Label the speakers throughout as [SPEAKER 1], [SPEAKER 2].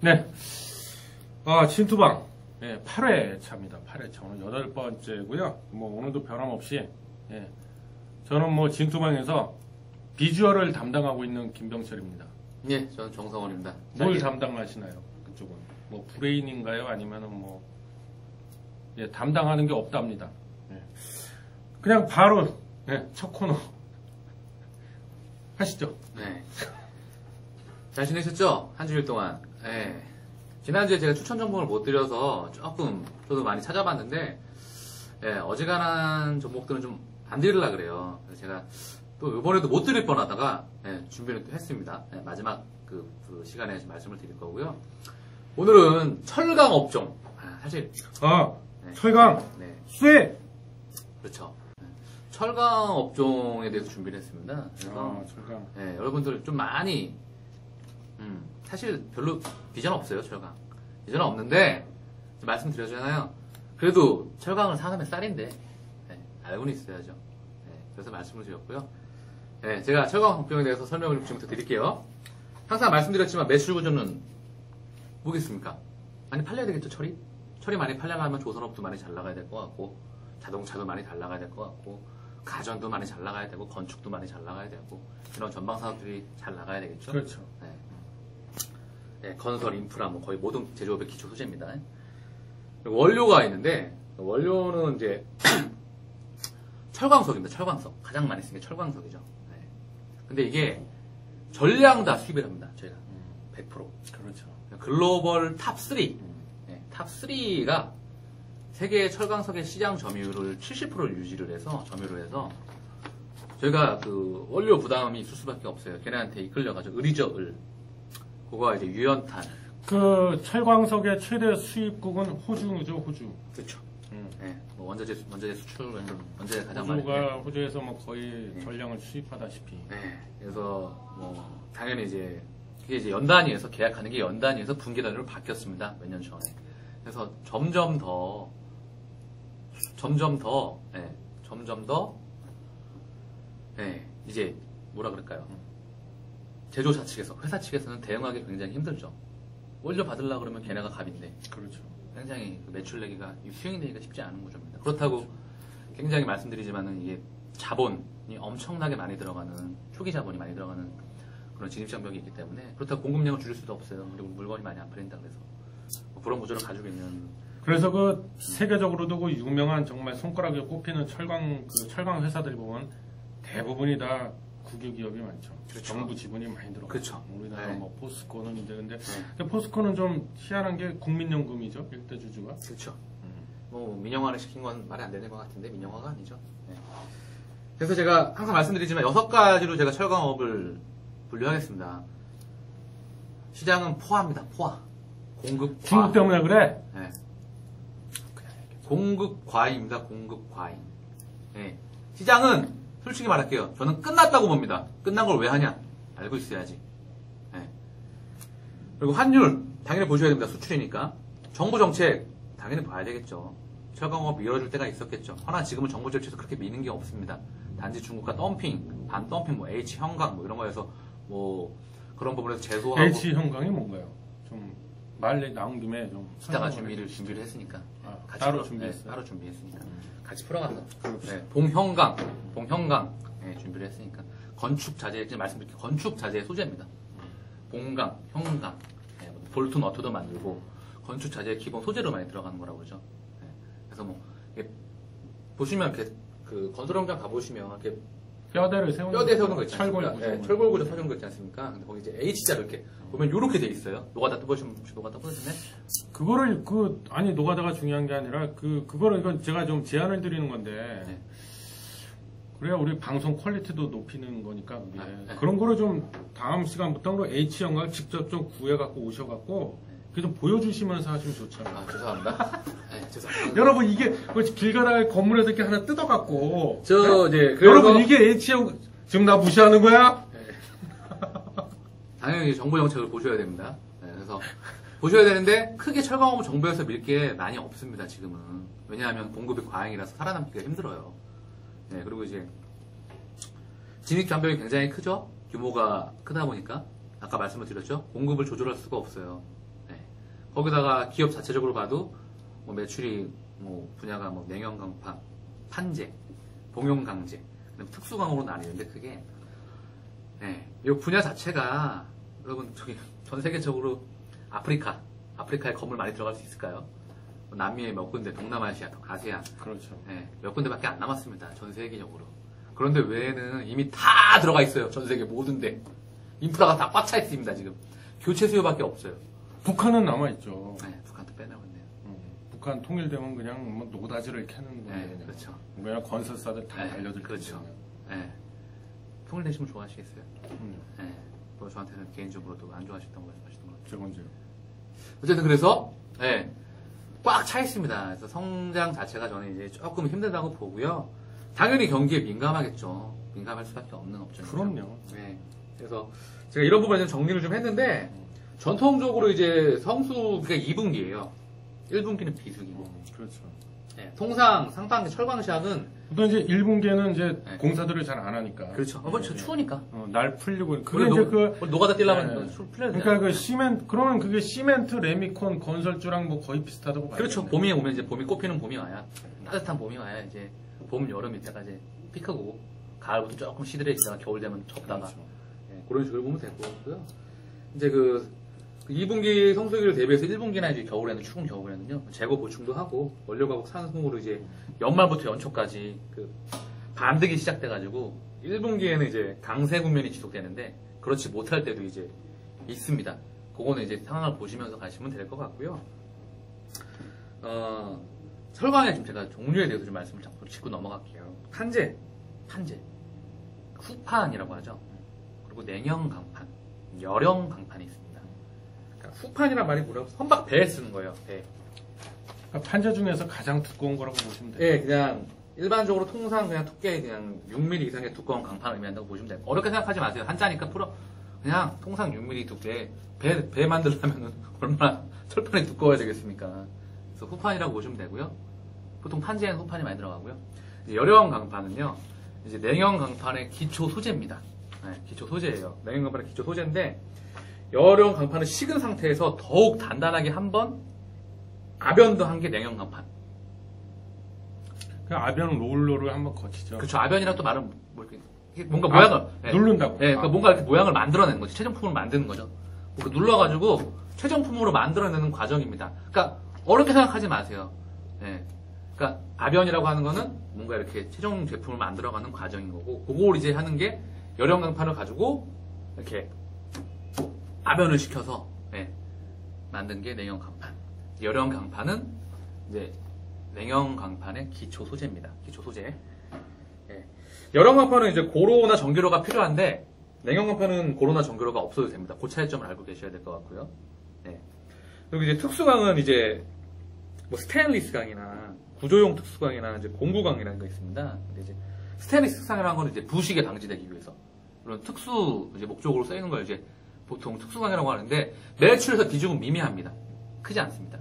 [SPEAKER 1] 네. 진투방. 네, 8회 차입니다. 8회 차. 오늘 8번째고요. 뭐, 오늘도 변함없이, 예. 저는 뭐, 진투방에서 비주얼을 담당하고 있는 김병철입니다.
[SPEAKER 2] 예, 저는 정성원입니다.
[SPEAKER 1] 뭘 담당하시나요? 그쪽은. 뭐, 브레인인가요? 아니면은 뭐, 예, 담당하는 게 없답니다. 예. 그냥 바로, 예, 첫 코너. 하시죠.
[SPEAKER 2] 네. 잘 지내셨죠? 한 주일 동안. 예. 지난주에 제가 추천 종목을 못 드려서 조금 저도 많이 찾아봤는데, 예, 어지간한 종목들은 좀 안 드리려고 그래요. 그래서 제가 또 이번에도 못 드릴 뻔 하다가, 예, 준비를 했습니다. 예, 마지막 그 시간에 말씀을 드릴 거고요. 오늘은 철강 업종. 사실.
[SPEAKER 1] 네. 철강.
[SPEAKER 2] 네.
[SPEAKER 1] 쇠.
[SPEAKER 2] 그렇죠. 철강 업종에 대해서 준비를 했습니다. 그래서
[SPEAKER 1] 철강.
[SPEAKER 2] 예, 여러분들 좀 많이 사실 별로 비전 없어요. 철강 비전 없는데 말씀드렸잖아요. 그래도 철강을 사가면 쌀인데 알고는 있어야죠. 그래서 말씀을 드렸고요. 제가 철강 업종에 대해서 설명을 지금부터 드릴게요. 항상 말씀드렸지만 매출 구조는 뭐겠습니까? 많이 팔려야 되겠죠. 철이 많이 팔려면 조선업도 많이 잘 나가야 될 것 같고, 자동차도 많이 잘 나가야 될 것 같고, 가전도 많이 잘 나가야 되고, 건축도 많이 잘 나가야 되고, 이런 전방 사업들이 잘 나가야 되겠죠.
[SPEAKER 1] 그렇죠.
[SPEAKER 2] 건설, 인프라, 뭐 거의 모든 제조업의 기초 소재입니다. 원료가 있는데, 원료는 이제 철광석입니다. 철광석. 가장 많이 쓰는 게 철광석이죠. 근데 이게 전량 다 수입을 합니다. 저희가 100%.
[SPEAKER 1] 그렇죠.
[SPEAKER 2] 글로벌 탑3. 탑3가 세계 철광석의 시장 점유율을 70%를 유지를 해서 저희가 그 원료 부담이 있을 수밖에 없어요. 걔네한테 이끌려가지고 을이죠, 을. 그거가 이제 유연탄.
[SPEAKER 1] 그 철광석의 최대 수입국은 호주죠, 호주.
[SPEAKER 2] 그렇죠. 뭐 원자재 수출, 원자재 가장 많이.
[SPEAKER 1] 호주가 호주에서 뭐 거의 전량을 수입하다시피.
[SPEAKER 2] 그래서 뭐 당연히 이제 그게 이제 연단위에서 계약하는 게 연단위에서 분기 단위로 바뀌었습니다. 몇 년 전에. 그래서 점점 더 이제 뭐라 그럴까요? 제조사 측에서, 회사 측에서는 대응하기 굉장히 힘들죠. 원료 받으려고 그러면 걔네가 갑인데.
[SPEAKER 1] 그렇죠.
[SPEAKER 2] 굉장히 매출 내기가, 수익 내기가 쉽지 않은 구조입니다. 그렇다고 굉장히 말씀드리지만은 이게 자본이 엄청나게 많이 들어가는, 초기 자본이 많이 들어가는 그런 진입장벽이 있기 때문에, 그렇다고 공급량을 줄일 수도 없어요. 그리고 물건이 많이 안 팔린다 그래서. 뭐 그런 구조를 가지고 있는.
[SPEAKER 1] 그래서 그 세계적으로도 그 유명한 정말 손가락에 꼽히는 철강 회사들이 보면 대부분이 다 국유기업이 많죠.
[SPEAKER 2] 그렇죠.
[SPEAKER 1] 정부 지분이 많이 들어가죠.
[SPEAKER 2] 그렇죠.
[SPEAKER 1] 우리나라 뭐 포스코는 이제 근데 포스코는 좀 희한한 게 국민연금이죠. 일대 주주가.
[SPEAKER 2] 그렇죠. 뭐 민영화를 시킨 건 말이 안 되는 것 같은데 민영화가 아니죠. 그래서 제가 항상 말씀드리지만 6가지로 제가 철강업을 분류하겠습니다. 시장은 포화입니다. 포화. 공급 과잉.
[SPEAKER 1] 중국 때문에 그래?
[SPEAKER 2] 공급 과잉입니다. 공급 과잉. 시장은 솔직히 말할게요. 저는 끝났다고 봅니다. 끝난 걸 왜 하냐? 알고 있어야지. 그리고 환율 당연히 보셔야 됩니다. 수출이니까. 정부 정책 당연히 봐야 되겠죠. 철강업 밀어줄 때가 있었겠죠. 허나 지금은 정부 정책에서 그렇게 미는 게 없습니다. 단지 중국과 덤핑, 반덤핑, 뭐 H형강 뭐 이런 거에서 뭐 그런 부분에서 제소하고.
[SPEAKER 1] H형강이 뭔가요? 좀 말 나온 김에 좀
[SPEAKER 2] 이따가 준비를 했으니까.
[SPEAKER 1] 따로 준비했어요.
[SPEAKER 2] 따로 준비했으니까. 같이 풀어가서. 봉형강 준비를 했으니까. 건축 자재, 지금 말씀드린 건축 자재의 소재입니다. 봉강, 형강, 볼트 너트도 만들고 건축 자재의 기본 소재로 많이 들어가는 거라고 그러죠. 그래서 뭐 보시면 이렇게 그 건설 현장 가보시면 이렇게
[SPEAKER 1] 뼈대 세우는
[SPEAKER 2] 거 있지 않습니까? 철골 구조 서주는 거 있지 않습니까? 근데 거기 이제 H자로 이렇게 보면 이렇게 돼 있어요. 노가다 뜯어보시면 노가다 뜯어지네.
[SPEAKER 1] 그거를 아니 노가다가 중요한 게 아니라 그거를 이건 제가 좀 제안을 드리는 건데 그래야 우리 방송 퀄리티도 높이는 거니까 그게 그런 거를 좀 다음 시간부터 H형을 직접 좀 구해갖고 오셔갖고 그 좀 보여주시면서 하시면 좋잖아요.
[SPEAKER 2] 죄송합니다. 죄송합니다.
[SPEAKER 1] 여러분 이게 길 가다가 건물에서 이렇게 하나 뜯어갖고
[SPEAKER 2] 여러분
[SPEAKER 1] 이게 H형 지금 나 무시하는 거야?
[SPEAKER 2] 당연히 정부 정책을 보셔야 됩니다. 그래서 보셔야 되는데 크게 철강업은 정부에서 밀 게 많이 없습니다. 지금은. 왜냐하면 공급이 과잉이라서 살아남기가 힘들어요. 그리고 이제 진입 장벽이 굉장히 크죠. 규모가 크다 보니까 아까 말씀을 드렸죠. 공급을 조절할 수가 없어요. 거기다가 기업 자체적으로 봐도 뭐 매출이 뭐 분야가 뭐 냉연강판, 판재, 봉용강재, 특수광으로 나뉘는데 그게 이 분야 자체가 여러분 저기 전 세계적으로 아프리카에 건물 많이 들어갈 수 있을까요? 남미에 몇 군데, 동남아시아, 아세안
[SPEAKER 1] 그렇죠.
[SPEAKER 2] 몇 군데밖에 안 남았습니다. 전 세계적으로. 그런데 외에는 이미 다 들어가 있어요. 전 세계 모든데 인프라가 다 꽉 차 있습니다. 지금 교체 수요밖에 없어요.
[SPEAKER 1] 북한은 남아있죠.
[SPEAKER 2] 북한도 빼내고 있네요.
[SPEAKER 1] 북한 통일되면 그냥 뭐 노다지를 캐는 건데.
[SPEAKER 2] 그렇죠.
[SPEAKER 1] 왜냐 건설사들 다 알려줄
[SPEAKER 2] 그렇죠. 통일되시면 좋아하시겠어요? 뭐 저한테는 개인적으로도 안 좋아하셨다고 말씀하시던 것 같아요.
[SPEAKER 1] 제건지요.
[SPEAKER 2] 어쨌든 그래서 꽉 차 있습니다. 그래서 성장 자체가 저는 이제 조금 힘들다고 보고요. 당연히 경기에 민감하겠죠. 민감할 수밖에 없는 업종이죠.
[SPEAKER 1] 그럼요.
[SPEAKER 2] 그래서 제가 이런 부분에 좀 정리를 좀 했는데 전통적으로 이제 성수 그러니까 2분기예요. 1분기는 비수기고.
[SPEAKER 1] 그렇죠.
[SPEAKER 2] 통상 상반기 철광시장은
[SPEAKER 1] 보통 이제 1분기에는 이제 공사들을 잘 안 하니까.
[SPEAKER 2] 그렇죠. 추우니까.
[SPEAKER 1] 날 풀리고 그게 이제
[SPEAKER 2] 노가다 뛰려면 풀려야 돼.
[SPEAKER 1] 그러니까 그러면 그게 시멘트, 레미콘, 건설주랑 뭐 거의 비슷하다고 봐요.
[SPEAKER 2] 그렇죠. 봄이 오면 이제 봄이 꽃피는 봄이 와야 따뜻한 봄이 와야 이제 봄, 여름 이때가 이제 피크고 가을부터 조금 시들해지다가 겨울 되면 좁다가
[SPEAKER 1] 그렇죠.
[SPEAKER 2] 그런 식으로 보면 될 것 같고요. 이제 그 2분기 성수기를 대비해서 1분기나 이제 겨울에는 추운 겨울에는요 재고 보충도 하고 원료 가격 상승으로 이제 연말부터 연초까지 그 반등이 시작돼가지고 1분기에는 이제 강세 국면이 지속되는데 그렇지 못할 때도 이제 있습니다. 그거는 이제 상황을 보시면서 가시면 될 것 같고요. 철강에 지금 제가 종류에 대해서 좀 말씀을 자꾸 짚고 넘어갈게요. 판재, 후판이라고 하죠. 그리고 냉형 강판, 열형 강판이 있습니다. 그러니까 후판이란 말이 뭐라고? 선박 배에 쓰는 거예요. 배.
[SPEAKER 1] 그러니까 판재 중에서 가장 두꺼운 거라고 보시면 돼요.
[SPEAKER 2] 그냥 일반적으로 통상 그냥 두께 그냥 6mm 이상의 두꺼운 강판을 의미한다고 보시면 돼요. 어렵게 생각하지 마세요. 한자니까 그냥 통상 6mm 두께 배 만들려면 얼마나 철판이 두꺼워야 되겠습니까? 그래서 후판이라고 보시면 되고요. 보통 판재에는 후판이 많이 들어가고요. 열형 강판은요, 이제 냉형 강판의 기초 소재입니다. 기초 소재예요. 냉형 강판의 기초 소재인데, 열형 강판은 식은 상태에서 더욱 단단하게 한번 아변도 한 게 냉형 강판.
[SPEAKER 1] 그 아변 롤러를 한번 거치죠.
[SPEAKER 2] 그렇죠. 아변이랑 또 말은 뭐 이렇게 뭔가 모양을
[SPEAKER 1] 누른다고.
[SPEAKER 2] 그러니까 뭔가 이렇게 모양을 만들어내는 거죠. 최종품을 만드는 거죠. 눌러가지고 최종품으로 만들어내는 과정입니다. 그러니까 어렵게 생각하지 마세요. 그러니까 아변이라고 하는 거는 뭔가 이렇게 최종 제품을 만들어가는 과정인 거고, 그걸 이제 하는 게 열형 강판을 가지고 이렇게 아변을 시켜서 만든 게 냉형 강판. 열형 강판은 이제 냉형 강판의 기초 소재입니다. 기초 소재. 열형 강판은 이제 고로나 전기로가 필요한데 냉형 강판은 고로나 전기로가 없어도 됩니다. 그 차이점을 알고 계셔야 될 것 같고요. 그리고 이제 특수강은 이제 뭐 스테인리스 강이나 구조용 특수강이나 이제 공구강이라는 거 있습니다. 근데 이제 스테인리스 특수강이라는 건 이제 부식에 방지되기 위해서 그런 특수 이제 목적으로 쓰이는 걸 이제 보통 특수강이라고 하는데 매출에서 비중은 미미합니다. 크지 않습니다.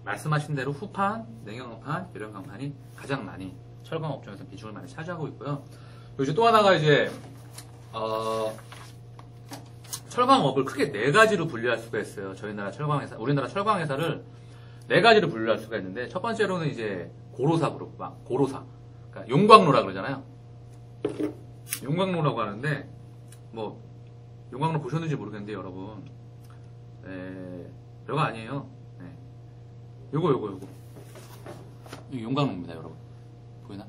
[SPEAKER 2] 말씀하신 대로 후판, 냉형 강판, 열형 강판이 가장 많이 철강 업종에서 비중을 많이 차지하고 있고요. 그리고 이제 또 하나가 이제 철강업을 크게 네 가지로 분류할 수가 있어요. 우리나라 철강회사를 네 가지로 분류할 수가 있는데, 첫 번째로는 이제 고로사 그룹, 고로사. 그러니까 용광로라 그러잖아요. 용광로라고 하는데, 뭐, 용광로 보셨는지 모르겠는데, 여러분. 별거 아니에요. 요거. 이게 용광로입니다, 여러분. 보이나?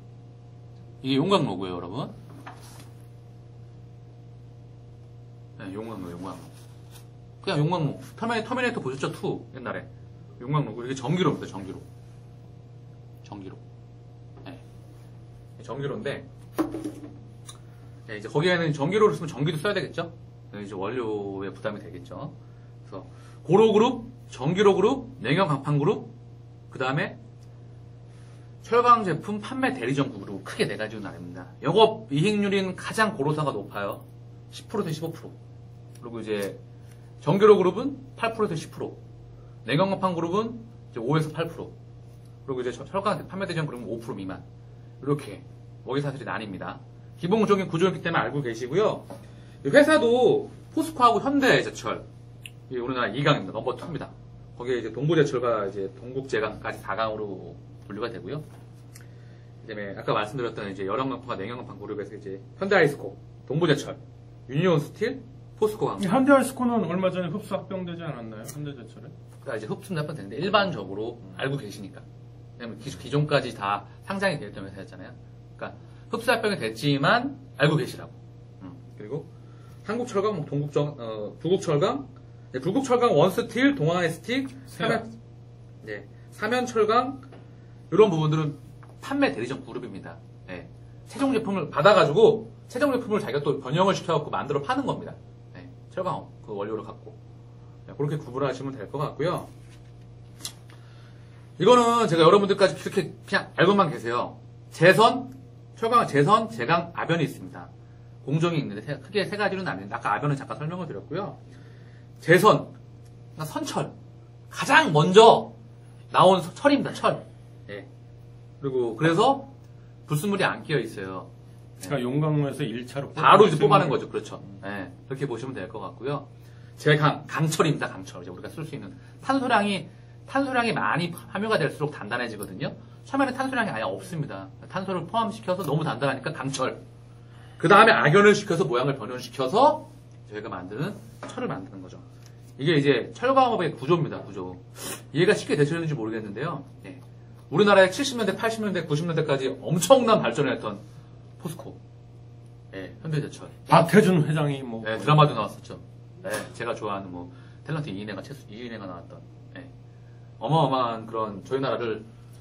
[SPEAKER 2] 이게 용광로고요, 여러분. 용광로. 그냥 용광로. 터미네이터 보셨죠? 2 옛날에. 용광로고, 이게 전기로입니다, 전기로. 전기로인데, 이제 거기에는 전기로를 쓰면 전기도 써야 되겠죠? 이제 원료에 부담이 되겠죠? 그래서, 고로 그룹, 전기로 그룹, 냉형 강판 그룹, 그 다음에, 철강 제품 판매 대리점 그룹, 크게 네 가지로 나뉩니다. 영업 이익률은 가장 고로사가 높아요. 10%에서 15%. 그리고 이제, 전기로 그룹은 8%에서 10%. 냉형 강판 그룹은 이제 5에서 8%. 그리고 이제 철강 판매 대리점 그룹은 5% 미만. 이렇게 먹이사슬이 나뉩니다. 기본적인 구조였기 때문에 알고 계시고요. 회사도 포스코하고 현대제철, 이게 우리나라 2강입니다. 넘버 2입니다. 거기에 이제 동부제철과 이제 동국제강까지 4강으로 분류가 되고요. 그다음에 아까 말씀드렸던 이제 열왕강판과 냉영강판 그룹에서 이제 현대아이스코, 동부제철, 유니온스틸, 포스코강.
[SPEAKER 1] 현대아이스코는 얼마 전에 흡수 합병되지 않았나요? 현대제철에?
[SPEAKER 2] 그러니까 이제 흡수는 합병되는데 일반적으로 알고 계시니까. 왜냐면 기존까지 다 상장이 되었던 회사였잖아요. 그러니까 흡수 합병이 됐지만 알고 계시라고. 그리고 한국철강, 뭐 부국철강, 네, 부국철강, 원스틸, 동아에스틱, 삼연철강 이런 부분들은 판매 대리점 그룹입니다. 네. 최종 제품을 받아가지고 최종 제품을 자기가 또 변형을 시켜갖고 만들어 파는 겁니다. 네. 철강 그 원료를 갖고 네, 그렇게 구분하시면 될 것 같고요. 이거는 제가 여러분들까지 그렇게 그냥 알고만 계세요. 철강 재선, 제강, 아변이 있습니다. 공정이 있는데 크게 세 가지로 나뉘는데 아까 아변은 잠깐 설명을 드렸고요. 재선, 그러니까 선철. 가장 먼저 나온 철입니다, 철. 예. 그리고, 그래서 불순물이 안 끼어 있어요.
[SPEAKER 1] 그러니까 용광로에서 1차로
[SPEAKER 2] 바로 이제 뽑아낸 거죠. 그렇죠. 예. 그렇게 보시면 될 것 같고요. 강철입니다, 강철. 이제 우리가 쓸 수 있는. 탄소량이 많이 함유가 될수록 단단해지거든요. 처음에는 탄소량이 아예 없습니다. 탄소를 포함시켜서 너무 단단하니까 강철. 그 다음에 악연을 시켜서 모양을 변형시켜서 저희가 만드는 철을 만드는 거죠. 이게 이제 철광업의 구조입니다, 구조. 이해가 쉽게 되시는지 모르겠는데요. 예. 우리나라의 70년대, 80년대, 90년대까지 엄청난 발전을 했던 포스코. 예, 현대제철.
[SPEAKER 1] 박태준 회장이 뭐.
[SPEAKER 2] 예, 드라마도 나왔었죠. 예, 제가 좋아하는 뭐, 탤런트 이인혜가 나왔던. 예. 어마어마한 그런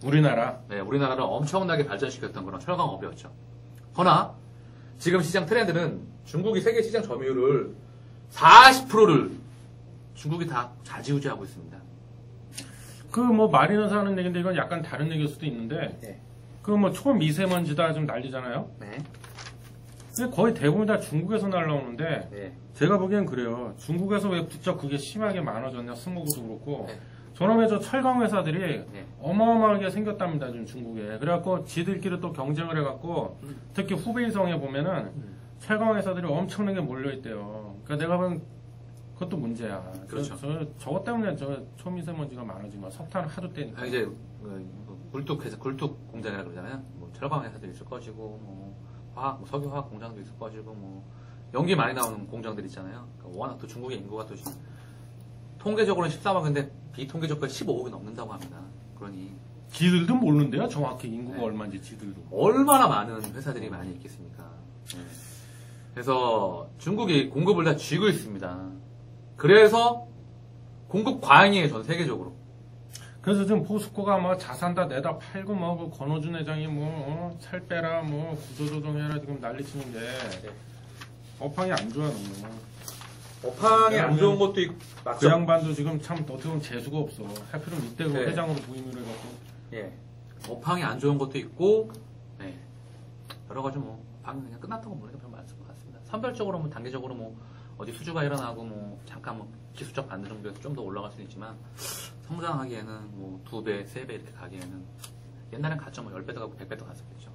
[SPEAKER 2] 우리나라를 엄청나게 발전시켰던 그런 철광업이었죠. 허나, 지금 시장 트렌드는 중국이 세계 시장 점유율을 40%를 중국이 다 좌지우지하고 있습니다.
[SPEAKER 1] 그 뭐 말이나 사는 얘기인데 이건 약간 다른 얘기일 수도 있는데
[SPEAKER 2] 네.
[SPEAKER 1] 그 뭐 초미세먼지다 좀 난리잖아요.
[SPEAKER 2] 네.
[SPEAKER 1] 근데 거의 대부분 다 중국에서 날라오는데
[SPEAKER 2] 네.
[SPEAKER 1] 제가 보기엔 그래요. 중국에서 왜 부쩍 그게 심하게 많아졌냐 스모그도 그렇고
[SPEAKER 2] 네.
[SPEAKER 1] 저놈의 저 철강 회사들이
[SPEAKER 2] 네.
[SPEAKER 1] 어마어마하게 생겼답니다. 지금 중국에. 그래갖고 지들끼리 또 경쟁을 해갖고 특히 후베이성에 보면은 철강 회사들이 엄청나게 몰려있대요. 그러니까 내가 보면 그것도 문제야.
[SPEAKER 2] 그렇죠.
[SPEAKER 1] 저것 때문에 저 초미세먼지가 많아진 거야. 석탄 하도 떼니까.
[SPEAKER 2] 이제 굴뚝 공장이라고 그러잖아요. 뭐 철강 회사도 있을 것이고, 뭐 석유화학 공장도 있을 것이고, 뭐 연기 많이 나오는 공장들 있잖아요. 그러니까 워낙 또 중국의 인구가 또 통계적으로는 14억인데 비통계적으로 15억이 넘는다고 합니다. 그러니
[SPEAKER 1] 지들도 모르는데요. 정확히 인구가
[SPEAKER 2] 네.
[SPEAKER 1] 얼마인지 지들도.
[SPEAKER 2] 얼마나 많은 회사들이 많이 있겠습니까? 네. 그래서 중국이 공급을 다 쥐고 있습니다. 그래서 공급 과잉이에요, 전 세계적으로.
[SPEAKER 1] 그래서 지금 포스코가 뭐 자산 다 내다 팔고 뭐 그 권호준 회장이 뭐 살 빼라 뭐 구조조정해라 지금 난리치는데
[SPEAKER 2] 네.
[SPEAKER 1] 업황이 안 좋아 너무.
[SPEAKER 2] 업황이 안 좋은 것도 맞죠?
[SPEAKER 1] 그 양반도 지금 참 어떻게 보면 재수가 없어. 하필은 이때 그
[SPEAKER 2] 네.
[SPEAKER 1] 회장으로 부임을 해갖고.
[SPEAKER 2] 예. 업황이 안 좋은 것도 있고, 네. 여러 가지 뭐, 방금 그냥 끝났다고 보니까 별 말씀 것 같습니다. 선별적으로 뭐, 단계적으로 뭐, 어디 수주가 일어나고 뭐, 잠깐 뭐, 기술적 반등 정도에서 좀 더 올라갈 수는 있지만, 성장하기에는 뭐, 2배, 3배 이렇게 가기에는, 옛날엔 갔죠. 뭐, 10배도 가고 100배도 갔었겠죠.